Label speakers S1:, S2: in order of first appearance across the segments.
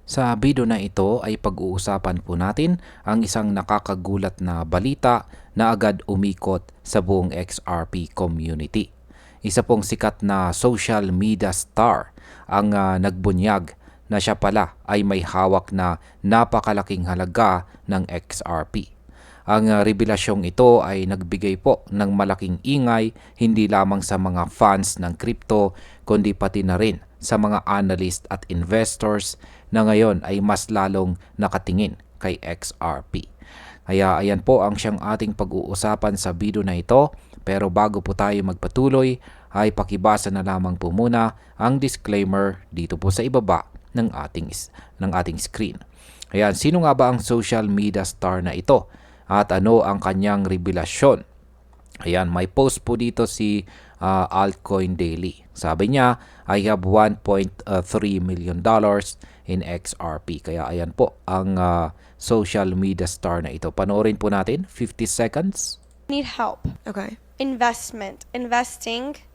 S1: Sa video na ito ay pag-uusapan po natin ang isang nakakagulat na balita na agad umikot sa buong XRP community. Isa pong sikat na social media star ang nagbunyag na siya pala ay may hawak na napakalaking halaga ng XRP. Ang revelasyong ito ay nagbigay po ng malaking ingay hindi lamang sa mga fans ng crypto kundi pati na rin sa mga analyst at investors na ngayon ay mas lalong nakatingin kay XRP. Kaya ayan po ang siyang ating pag-uusapan sa video na ito. Pero bago po tayo magpatuloy ay pakibasa na lamang po muna ang disclaimer dito po sa ibaba ng ating screen. Ayan, sino nga ba ang social media star na ito? At ano ang kanyang revelasyon? Ayan, may post po dito si Altcoin Daily. Sabi niya, I have $1.3 million in XRP. Kaya ayan po ang social media star na ito. Panoorin po natin, 50 seconds.
S2: Need help.
S3: Okay.
S2: Investing.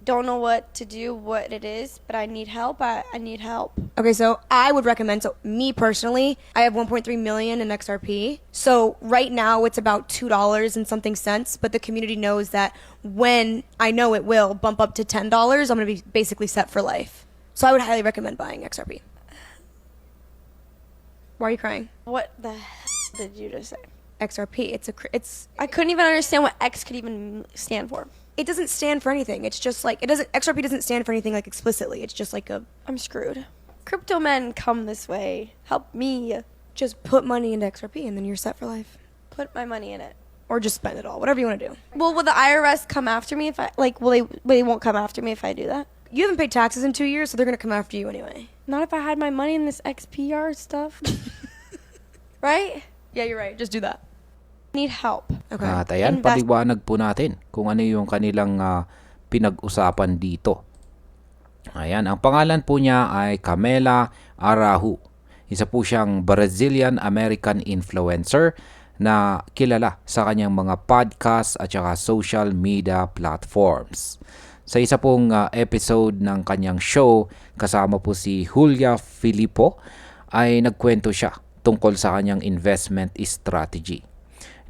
S2: Don't know what to do, what it is, but I need help. I need help.
S3: Okay, so I would recommend, so me personally, I have 1.3 million in XRP. So right now it's about $2 and something cents, but the community knows that when I know it will bump up to $10, I'm going to be basically set for life. So I would highly recommend buying XRP. Why are you crying?
S2: What the hell did you just say?
S3: XRP, it's
S2: I couldn't even understand what X could even stand for.
S3: it doesn't stand for anything. It's just like XRP doesn't stand for anything like explicitly. It's just like
S2: I'm screwed. Crypto men come this way. Help me.
S3: just put money into XRP and then you're set for life.
S2: Put my money in it.
S3: Or just spend it all, whatever you want to do.
S2: Well, will the IRS come after me if I they won't come after me if I do that?
S3: You haven't paid taxes in 2 years, so they're going to come after you anyway.
S2: Not if I had my money in this XPR stuff. Right?
S3: Yeah, you're right. Just do that.
S2: Need help.
S3: Okay.
S1: At ayan,
S2: Invest-
S1: paliwanag po natin kung ano yung kanilang pinag-usapan dito. Ayan, ang pangalan po niya ay Camela Arahu. Isa po siyang Brazilian-American influencer na kilala sa kanyang mga podcast at saka social media platforms. Sa isa pong episode ng kanyang show, kasama po si Julia Filippo, ay nagkwento siya tungkol sa kanyang investment strategy.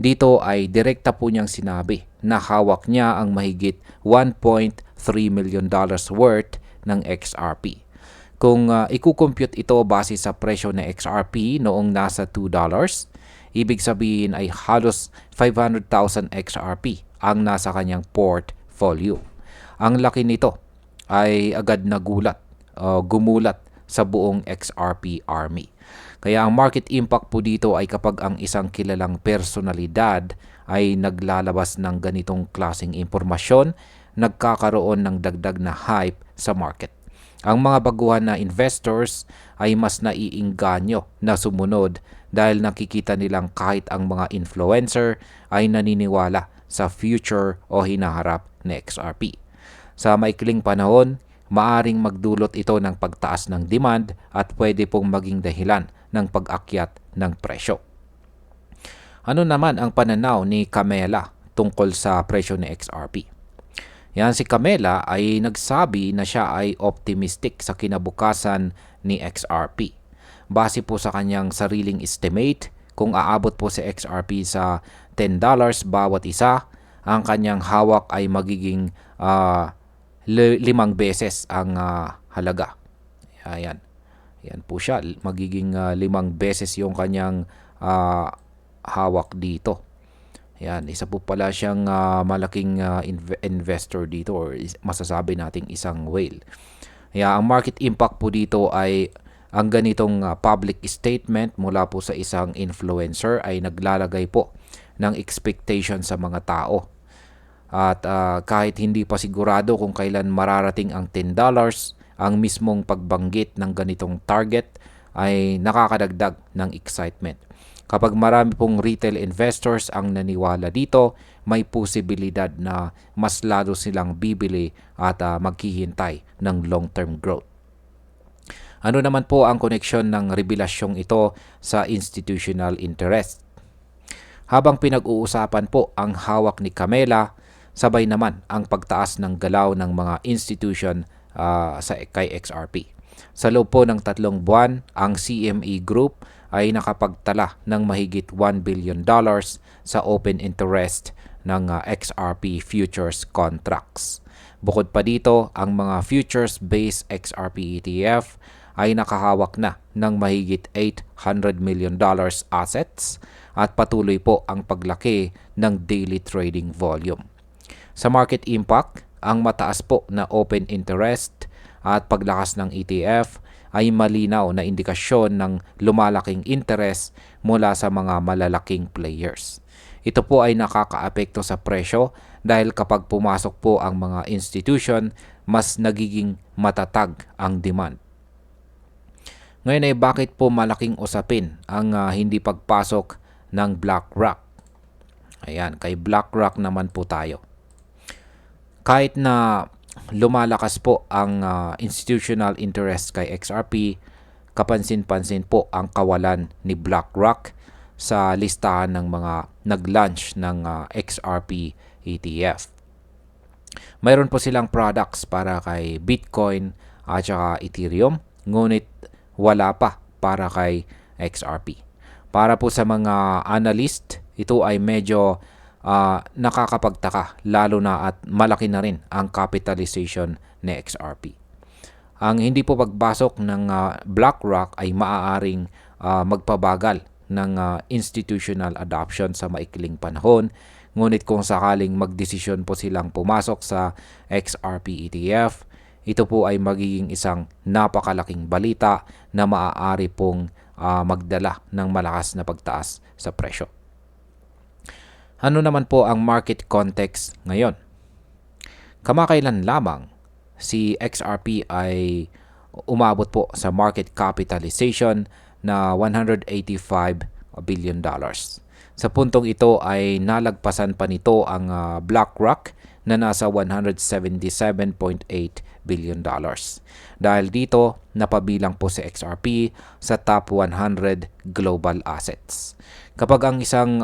S1: Dito ay direkta po niyang sinabi na hawak niya ang mahigit $1.3 million worth ng XRP. Kung ikukompute ito base sa presyo ng XRP noong nasa $2, ibig sabihin ay halos 500,000 XRP ang nasa kanyang portfolio. Ang laki nito ay agad gumulat sa buong XRP army. Kaya ang market impact po dito ay kapag ang isang kilalang personalidad ay naglalabas ng ganitong klaseng impormasyon, nagkakaroon ng dagdag na hype sa market. Ang mga baguhan na investors ay mas naiingganyo na sumunod dahil nakikita nilang kahit ang mga influencer ay naniniwala sa future o hinaharap na XRP. Sa maikling panahon, maaring magdulot ito ng pagtaas ng demand at pwede pong maging dahilan ng pag-akyat ng presyo. Ano naman ang pananaw ni Camela tungkol sa presyo ng XRP? Yan, si Camela ay nagsabi na siya ay optimistic sa kinabukasan ni XRP. Base po sa kanyang sariling estimate, kung aabot po si XRP sa $10 bawat isa, ang kanyang hawak ay magiging 5 beses ang halaga. Ayan. Yan po siya. Magiging 5 beses yung kanyang hawak dito. Yan. Isa po pala siyang malaking investor dito or masasabi nating isang whale. Kaya ang market impact po dito ay ang ganitong public statement mula po sa isang influencer ay naglalagay po ng expectation sa mga tao. At kahit hindi pa sigurado kung kailan mararating ang $10, ang mismong pagbanggit ng ganitong target ay nakakadagdag ng excitement. Kapag marami pong retail investors ang naniwala dito, may posibilidad na mas lalo silang bibili at maghihintay ng long-term growth. Ano naman po ang koneksyon ng revelasyong ito sa institutional interest? Habang pinag-uusapan po ang hawak ni Camela, sabay naman ang pagtaas ng galaw ng mga institution kay XRP. Sa loob po ng 3 buwan, ang CME Group ay nakapagtala ng mahigit $1 billion sa open interest ng XRP futures contracts. Bukod pa dito, ang mga futures-based XRP ETF ay nakahawak na ng mahigit $800 million assets at patuloy po ang paglaki ng daily trading volume. Sa market impact, ang mataas po na open interest at paglakas ng ETF ay malinaw na indikasyon ng lumalaking interest mula sa mga malalaking players. Ito po ay nakakaapekto sa presyo dahil kapag pumasok po ang mga institution, mas nagiging matatag ang demand. Ngayon ay bakit po malaking usapin ang hindi pagpasok ng BlackRock? Ayan, kay BlackRock naman po tayo. Kahit na lumalakas po ang institutional interest kay XRP, kapansin-pansin po ang kawalan ni BlackRock sa listahan ng mga nag-launch ng XRP ETF. Mayroon po silang products para kay Bitcoin at saka Ethereum, ngunit wala pa para kay XRP. Para po sa mga analyst, ito ay medyo nakakapagtaka, lalo na at malaki na rin ang capitalization ni XRP. Ang hindi po pagpasok ng BlackRock ay maaaring magpabagal ng institutional adoption sa maikling panahon, ngunit kung sakaling magdesisyon po silang pumasok sa XRP ETF, ito po ay magiging isang napakalaking balita na maaari pong magdala ng malakas na pagtaas sa presyo. Ano naman po ang market context ngayon? Kamakailan lamang si XRP ay umabot po sa market capitalization na $185 billion. Sa puntong ito ay nalagpasan pa nito ang BlackRock na nasa $177.8 billion. Dahil dito, napabilang po si XRP sa top 100 global assets. Kapag ang isang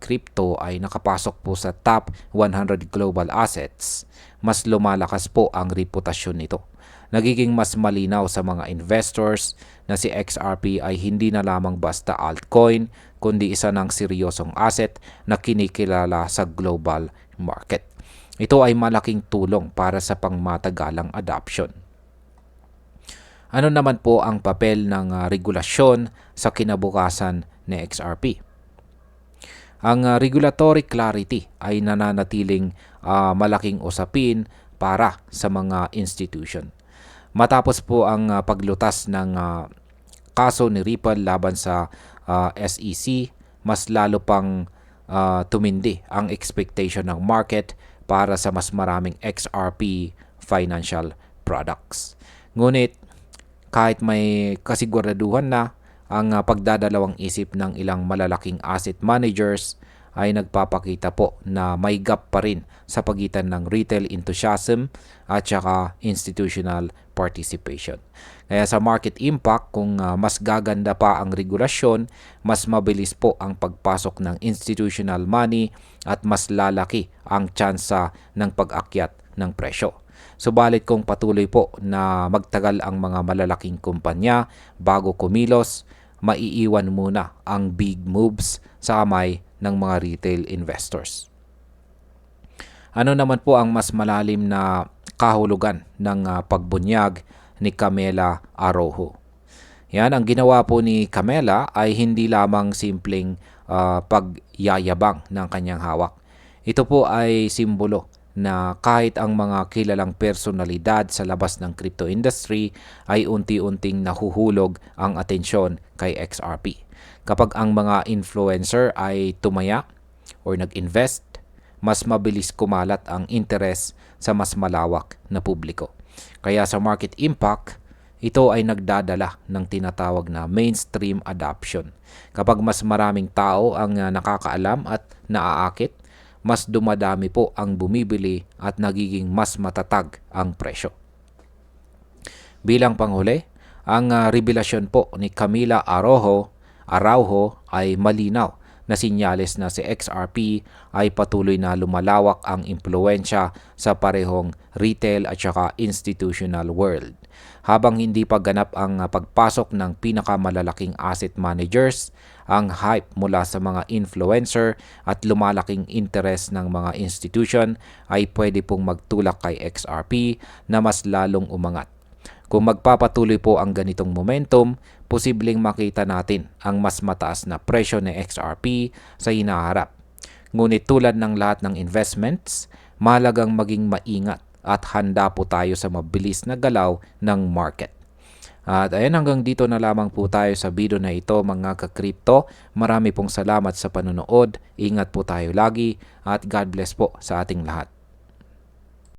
S1: crypto ay nakapasok po sa top 100 global assets, mas lumalakas po ang reputasyon nito. Nagiging mas malinaw sa mga investors na si XRP ay hindi na lamang basta altcoin, kundi isa ng seryosong asset na kinikilala sa global market. Ito ay malaking tulong para sa pangmatagalang adoption. Ano naman po ang papel ng regulasyon sa kinabukasan ni XRP? Ang regulatory clarity ay nananatiling malaking usapin para sa mga institution. Matapos po ang paglutas ng kaso ni Ripple laban sa SEC, mas lalo pang tumindi ang expectation ng market para sa mas maraming XRP financial products. Ngunit kahit may kasiguraduhan na, ang pagdadalawang isip ng ilang malalaking asset managers ay nagpapakita po na may gap pa rin sa pagitan ng retail enthusiasm at saka institutional participation. Kaya sa market impact, kung mas gaganda pa ang regulasyon, mas mabilis po ang pagpasok ng institutional money at mas lalaki ang tsansa ng pag-akyat ng presyo. Subalit kung patuloy po na magtagal ang mga malalaking kumpanya bago kumilos, maiiwan muna ang big moves sa kamay ng mga retail investors. Ano naman po ang mas malalim na kahulugan ng pagbunyag ni Camela Arrojo? Yan, ang ginawa po ni Camela ay hindi lamang simpleng pagyayabang ng kanyang hawak. Ito po ay simbolo na kahit ang mga kilalang personalidad sa labas ng crypto industry ay unti-unting nahuhulog ang atensyon kay XRP. Kapag ang mga influencer ay tumaya or nag-invest, mas mabilis kumalat ang interes sa mas malawak na publiko. Kaya sa market impact, ito ay nagdadala ng tinatawag na mainstream adoption. Kapag mas maraming tao ang nakakaalam at naaakit, mas dumadami po ang bumibili at nagiging mas matatag ang presyo. Bilang panghuli, ang revelasyon po ni Camela Araujo ay malinaw na sinyales na si XRP ay patuloy na lumalawak ang impluwensya sa parehong retail at saka institutional world. Habang hindi pa ganap ang pagpasok ng pinakamalalaking asset managers, ang hype mula sa mga influencer at lumalaking interest ng mga institution ay pwede pong magtulak kay XRP na mas lalong umangat. Kung magpapatuloy po ang ganitong momentum, posibleng makita natin ang mas mataas na presyo ng XRP sa hinaharap. Ngunit tulad ng lahat ng investments, mahalagang maging maingat at handa po tayo sa mabilis na galaw ng market. At ayan, hanggang dito na lamang po tayo sa video na ito mga ka-crypto. Marami pong salamat sa panonood. Ingat po tayo lagi at God bless po sa ating lahat.